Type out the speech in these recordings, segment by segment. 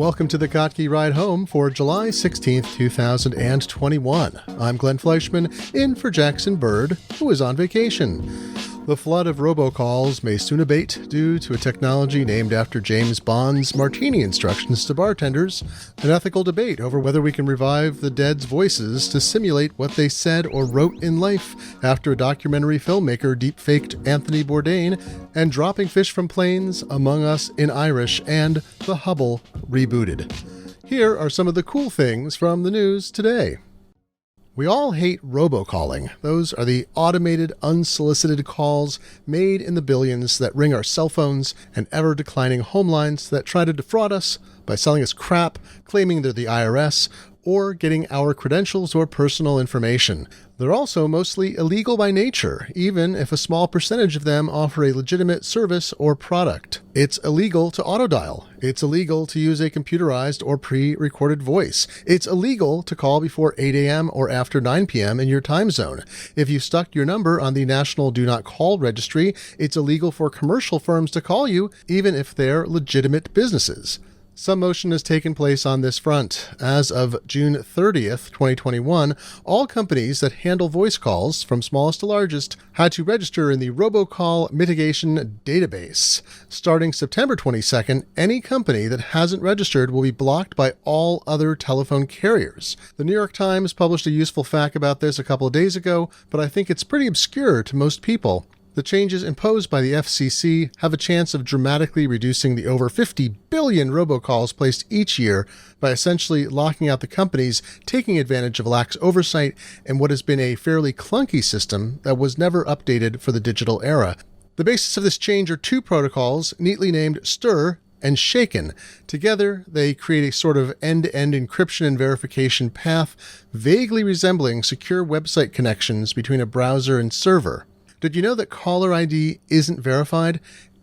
Welcome to the Kottke Ride Home for July 16th, 2021. I'm Glenn Fleischman, in for Jackson Bird, who is on vacation. The flood of robocalls may soon abate due to a technology named after James Bond's martini instructions to bartenders, an ethical debate over whether we can revive the dead's voices to simulate what they said or wrote in life after a documentary filmmaker deepfaked Anthony Bourdain, and dropping fish from planes, Among Us in Irish, and the Hubble rebooted. Here are some of the cool things from the news today. We all hate robocalling. Those are the automated, unsolicited calls made in the billions that ring our cell phones and ever-declining home lines that try to defraud us by selling us crap, claiming they're the IRS, or getting our credentials or personal information. They're also mostly illegal by nature, even if a small percentage of them offer a legitimate service or product. It's illegal to autodial. It's illegal to use a computerized or pre-recorded voice. It's illegal to call before 8 a.m. or after 9 p.m. in your time zone. If you stuck your number on the National Do Not Call Registry, it's illegal for commercial firms to call you, even if they're legitimate businesses. Some motion has taken place on this front. As of June 30th, 2021, all companies that handle voice calls, from smallest to largest, had to register in the Robocall Mitigation Database. Starting September 22nd, any company that hasn't registered will be blocked by all other telephone carriers. The New York Times published a useful fact about this a couple of days ago, but I think it's pretty obscure to most people. The changes imposed by the FCC have a chance of dramatically reducing the over 50 billion robocalls placed each year by essentially locking out the companies taking advantage of lax oversight and what has been a fairly clunky system that was never updated for the digital era. The basis of this change are two protocols neatly named STIR and SHAKEN. Together, they create a sort of end-to-end encryption and verification path vaguely resembling secure website connections between a browser and server. Did you know that caller ID isn't verified?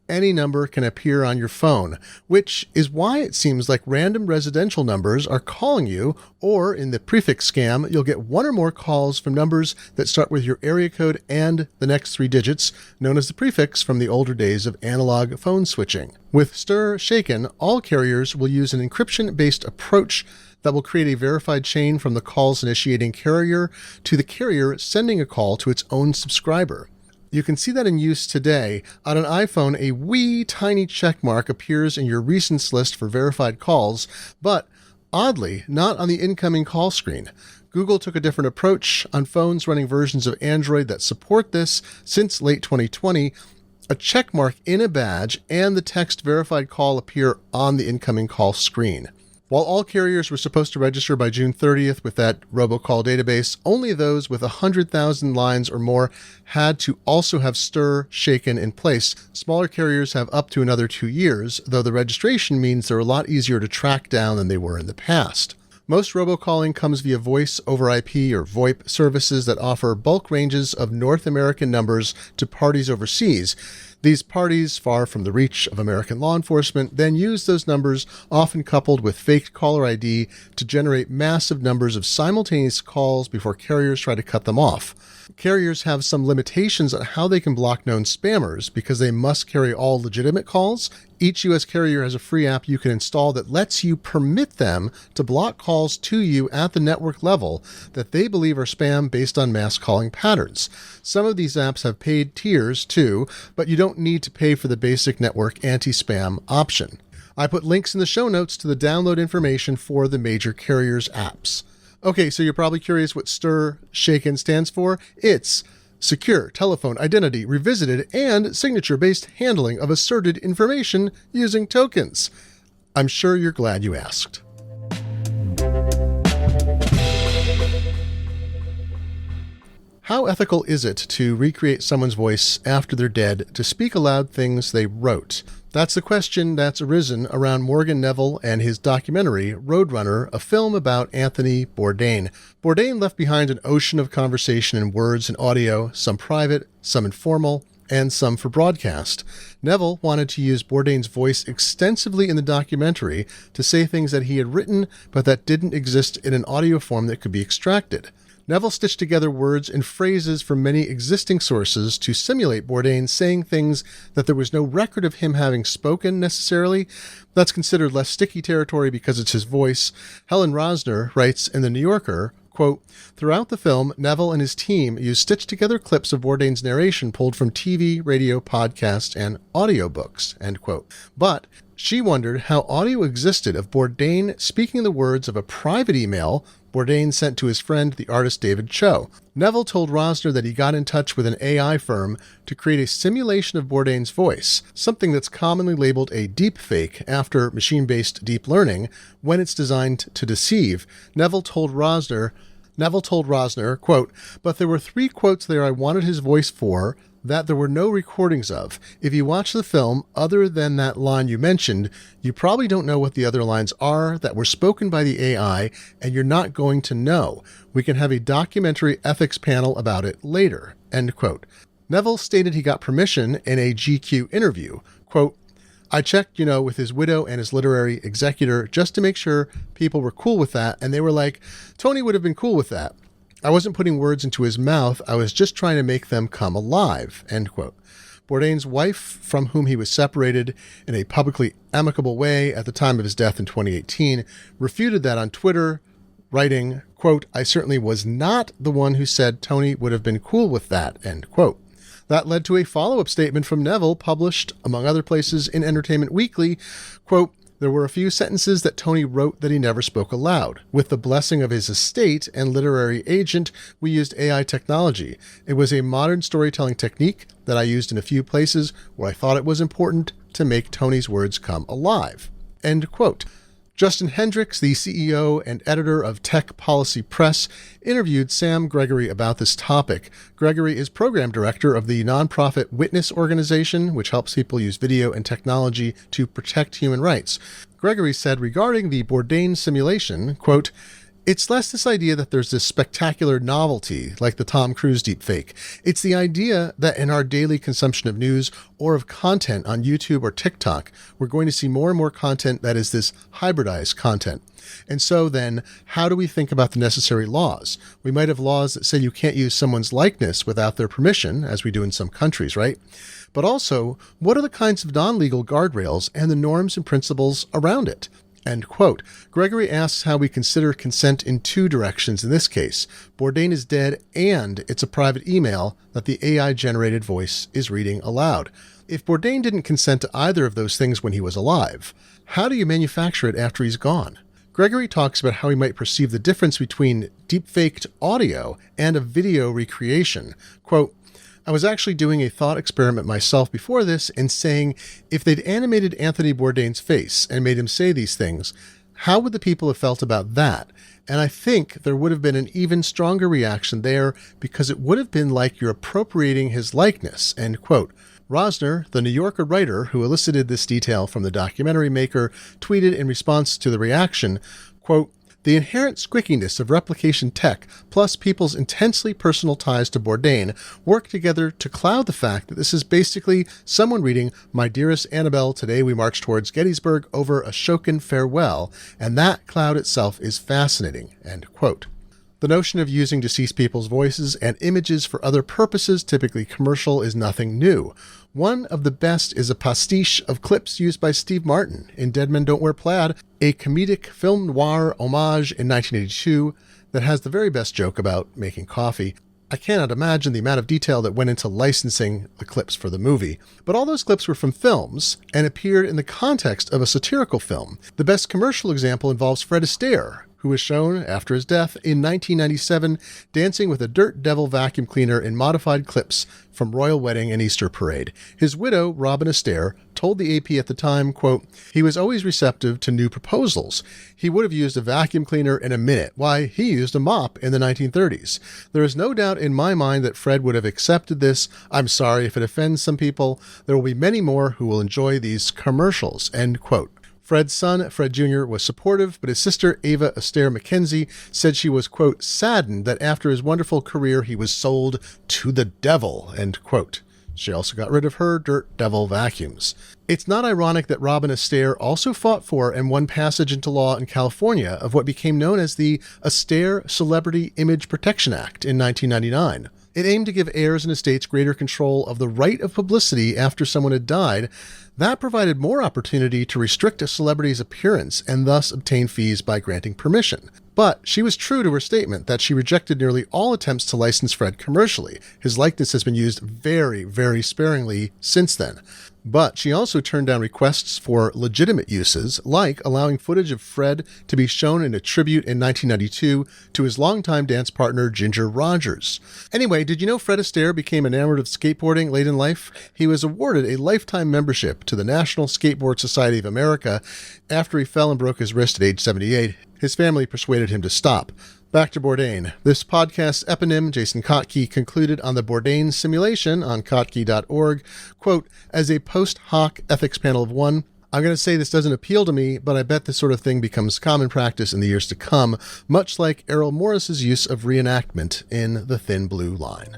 Any number can appear on your phone, which is why it seems like random residential numbers are calling you, or in the prefix scam, you'll get one or more calls from numbers that start with your area code and the next three digits, known as the prefix from the older days of analog phone switching. With STIR SHAKEN, all carriers will use an encryption-based approach that will create a verified chain from the call's initiating carrier to the carrier sending a call to its own subscriber. You can see that in use today. On an iPhone, a wee tiny check mark appears in your recents list for verified calls, but oddly, not on the incoming call screen. Google took a different approach. On phones running versions of Android that support this since late 2020, a check mark in a badge and the text verified call appear on the incoming call screen. While all carriers were supposed to register by June 30th with that robocall database, only those with 100,000 lines or more had to also have STIR SHAKEN in place. Smaller carriers have up to another 2 years, though the registration means they're a lot easier to track down than they were in the past. Most robocalling comes via voice over IP or VoIP services that offer bulk ranges of North American numbers to parties overseas. These parties, far from the reach of American law enforcement, then use those numbers, often coupled with faked caller ID, to generate massive numbers of simultaneous calls before carriers try to cut them off. Carriers have some limitations on how they can block known spammers because they must carry all legitimate calls. Each U.S. carrier has a free app you can install that lets you permit them to block calls to you at the network level that they believe are spam based on mass calling patterns. Some of these apps have paid tiers too, but you don't need to pay for the basic network anti-spam option. I put links in the show notes to the download information for the major carriers' apps. Okay, so you're probably curious what STIR SHAKEN stands for. It's Secure Telephone Identity Revisited and Signature-Based Handling of Asserted Information Using Tokens. I'm sure you're glad you asked. How ethical is it to recreate someone's voice after they're dead to speak aloud things they wrote? That's the question that's arisen around Morgan Neville and his documentary, Roadrunner, a film about Anthony Bourdain. Bourdain left behind an ocean of conversation in words and audio, some private, some informal, and some for broadcast. Neville wanted to use Bourdain's voice extensively in the documentary to say things that he had written, but that didn't exist in an audio form that could be extracted. Neville stitched together words and phrases from many existing sources to simulate Bourdain saying things that there was no record of him having spoken necessarily. That's considered less sticky territory because it's his voice. Helen Rosner writes in The New Yorker, quote, "Throughout the film, Neville and his team used stitched-together clips of Bourdain's narration pulled from TV, radio, podcasts, and audiobooks," end quote. But she wondered how audio existed of Bourdain speaking the words of a private email Bourdain sent to his friend, the artist David Cho. Neville told Rosner that he got in touch with an AI firm to create a simulation of Bourdain's voice, something that's commonly labeled a deep fake after machine-based deep learning when it's designed to deceive. Neville told Rosner, quote, "But there were 3 quotes there I wanted his voice for that there were no recordings of. If you watch the film, other than that line you mentioned, you probably don't know what the other lines are that were spoken by the AI, and you're not going to know. We can have a documentary ethics panel about it later," end quote. Neville stated he got permission in a GQ interview. Quote, "I checked, with his widow and his literary executor just to make sure people were cool with that, and they were like, Tony would have been cool with that. I wasn't putting words into his mouth, I was just trying to make them come alive," end quote. Bourdain's wife, from whom he was separated in a publicly amicable way at the time of his death in 2018, refuted that on Twitter, writing, quote, "I certainly was not the one who said Tony would have been cool with that," end quote. That led to a follow-up statement from Neville published, among other places, in Entertainment Weekly, quote, "There were a few sentences that Tony wrote that he never spoke aloud. With the blessing of his estate and literary agent, we used AI technology. It was a modern storytelling technique that I used in a few places where I thought it was important to make Tony's words come alive," end quote. Justin Hendricks, the CEO and editor of Tech Policy Press, interviewed Sam Gregory about this topic. Gregory is program director of the nonprofit Witness organization, which helps people use video and technology to protect human rights. Gregory said regarding the Bourdain simulation, quote, "It's less this idea that there's this spectacular novelty, like the Tom Cruise deepfake. It's the idea that in our daily consumption of news or of content on YouTube or TikTok, we're going to see more and more content that is this hybridized content. And so then, how do we think about the necessary laws? We might have laws that say you can't use someone's likeness without their permission, as we do in some countries, right? But also, what are the kinds of non-legal guardrails and the norms and principles around it?" End quote. Gregory asks how we consider consent in 2 directions in this case. Bourdain is dead and it's a private email that the AI-generated voice is reading aloud. If Bourdain didn't consent to either of those things when he was alive, how do you manufacture it after he's gone? Gregory talks about how he might perceive the difference between deepfaked audio and a video recreation. Quote, "I was actually doing a thought experiment myself before this and saying, if they'd animated Anthony Bourdain's face and made him say these things, how would the people have felt about that? And I think there would have been an even stronger reaction there because it would have been like you're appropriating his likeness," end quote. Rosner, the New Yorker writer who elicited this detail from the documentary maker, tweeted in response to the reaction, quote, "The inherent squickiness of replication tech plus people's intensely personal ties to Bourdain work together to cloud the fact that this is basically someone reading, 'My dearest Annabelle, today we march towards Gettysburg over Ashokan farewell,' and that cloud itself is fascinating," end quote. The notion of using deceased people's voices and images for other purposes, typically commercial, is nothing new. One of the best is a pastiche of clips used by Steve Martin in Dead Men Don't Wear Plaid, a comedic film noir homage in 1982 that has the very best joke about making coffee. I cannot imagine the amount of detail that went into licensing the clips for the movie. But all those clips were from films and appeared in the context of a satirical film. The best commercial example involves Fred Astaire, who was shown, after his death in 1997, dancing with a dirt devil vacuum cleaner in modified clips from Royal Wedding and Easter Parade. His widow, Robin Astaire, told the AP at the time, quote, "He was always receptive to new proposals. He would have used a vacuum cleaner in a minute. Why, he used a mop in the 1930s. There is no doubt in my mind that Fred would have accepted this. I'm sorry if it offends some people. There will be many more who will enjoy these commercials," end quote. Fred's son, Fred Jr., was supportive, but his sister, Ava Astaire Mackenzie, said she was, quote, "saddened that after his wonderful career he was sold to the devil," end quote. She also got rid of her Dirt Devil vacuums. It's not ironic that Robin Astaire also fought for and won passage into law in California of what became known as the Astaire Celebrity Image Protection Act in 1999. It aimed to give heirs and estates greater control of the right of publicity after someone had died. That provided more opportunity to restrict a celebrity's appearance and thus obtain fees by granting permission. But she was true to her statement that she rejected nearly all attempts to license Fred commercially. His likeness has been used very, very sparingly since then. But she also turned down requests for legitimate uses, like allowing footage of Fred to be shown in a tribute in 1992 to his longtime dance partner Ginger Rogers. Anyway, did you know Fred Astaire became enamored of skateboarding late in life? He was awarded a lifetime membership to the National Skateboard Society of America after he fell and broke his wrist at age 78. His family persuaded him to stop. Back to Bourdain. This podcast's eponym, Jason Kotke, concluded on the Bourdain simulation on kotke.org, quote, as a post hoc ethics panel of one, I'm going to say this doesn't appeal to me, but I bet this sort of thing becomes common practice in the years to come, much like Errol Morris's use of reenactment in The Thin Blue Line.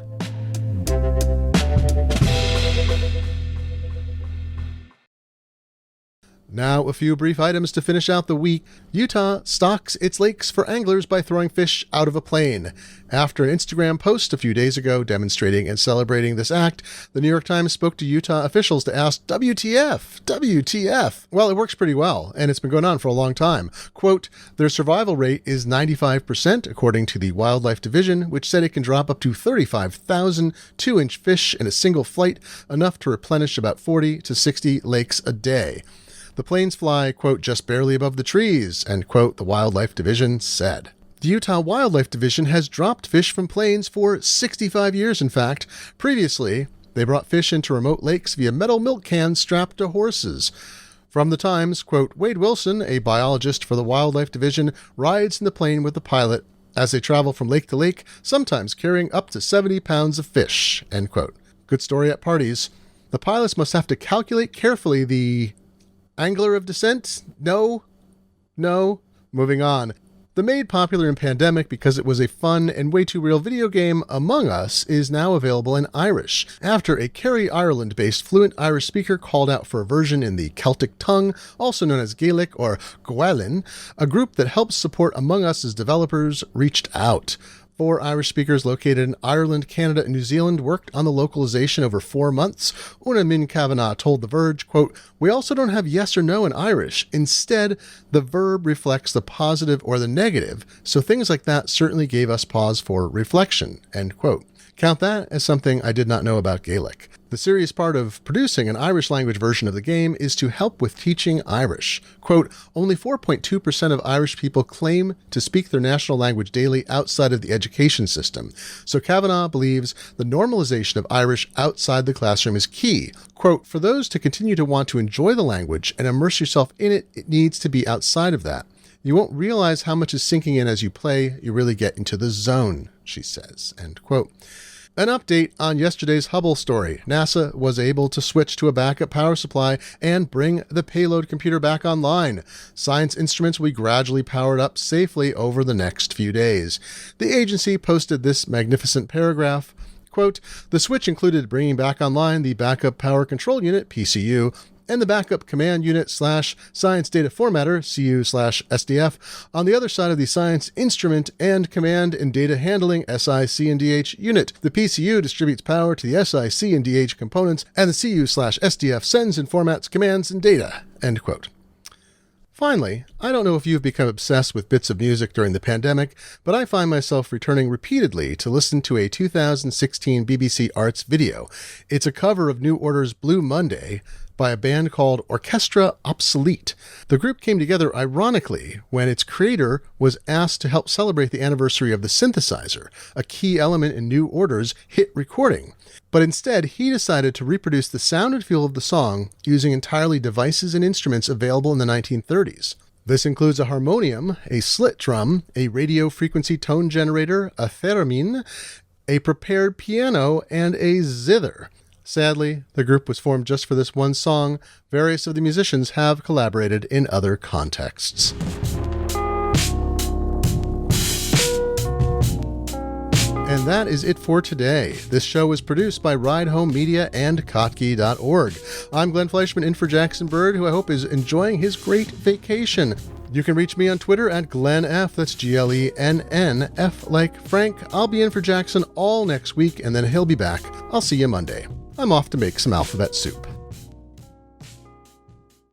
Now, a few brief items to finish out the week. Utah stocks its lakes for anglers by throwing fish out of a plane. After an Instagram post a few days ago demonstrating and celebrating this act, the New York Times spoke to Utah officials to ask, WTF? WTF? Well, it works pretty well, and it's been going on for a long time. Quote, their survival rate is 95%, according to the Wildlife Division, which said it can drop up to 35,000 2-inch fish in a single flight, enough to replenish about 40 to 60 lakes a day. The planes fly, quote, just barely above the trees, end quote, the Wildlife Division said. The Utah Wildlife Division has dropped fish from planes for 65 years, in fact. Previously, they brought fish into remote lakes via metal milk cans strapped to horses. From the Times, quote, Wade Wilson, a biologist for the Wildlife Division, rides in the plane with the pilot as they travel from lake to lake, sometimes carrying up to 70 pounds of fish, end quote. Good story at parties. The pilots must have to calculate carefully the angler of descent? No. Moving on. The made popular in pandemic because it was a fun and way too real video game, Among Us, is now available in Irish, after a Kerry, Ireland-based fluent Irish speaker called out for a version in the Celtic tongue, also known as Gaelic or Gaelin. A group that helps support Among Us's developers reached out. 4 Irish speakers located in Ireland, Canada, and New Zealand worked on the localization over 4 months. Una Min Kavanagh told The Verge, quote, we also don't have yes or no in Irish. Instead, the verb reflects the positive or the negative, so things like that certainly gave us pause for reflection, end quote. Count that as something I did not know about Gaelic. The serious part of producing an Irish language version of the game is to help with teaching Irish. Quote, only 4.2% of Irish people claim to speak their national language daily outside of the education system. So Kavanagh believes the normalization of Irish outside the classroom is key. Quote, for those to continue to want to enjoy the language and immerse yourself in it, it needs to be outside of that. You won't realize how much is sinking in as you play. You really get into the zone, she says, end quote. An update on yesterday's Hubble story. NASA was able to switch to a backup power supply and bring the payload computer back online. Science instruments will be gradually powered up safely over the next few days. The agency posted this magnificent paragraph. Quote, the switch included bringing back online the Backup Power Control Unit, PCU, and the Backup Command Unit / Science Data Formatter, CU/SDF, on the other side of the Science Instrument and Command and Data Handling, SIC&DH unit. The PCU distributes power to the SIC&DH components, and the CU/SDF sends and formats commands and data, end quote. Finally, I don't know if you've become obsessed with bits of music during the pandemic, but I find myself returning repeatedly to listen to a 2016 BBC Arts video. It's a cover of New Order's Blue Monday by a band called Orchestra Obsolete. The group came together ironically when its creator was asked to help celebrate the anniversary of the synthesizer, a key element in New Order's hit recording. But instead, he decided to reproduce the sound and feel of the song using entirely devices and instruments available in the 1930s. This includes a harmonium, a slit drum, a radio frequency tone generator, a theremin, a prepared piano, and a zither. Sadly, the group was formed just for this one song. Various of the musicians have collaborated in other contexts. And that is it for today. This show was produced by Ride Home Media and Kottke.org. I'm Glenn Fleischman in for Jackson Bird, who I hope is enjoying his great vacation. You can reach me on Twitter at GlennF, that's Glenn, F like Frank. I'll be in for Jackson all next week, and then he'll be back. I'll see you Monday. I'm off to make some alphabet soup.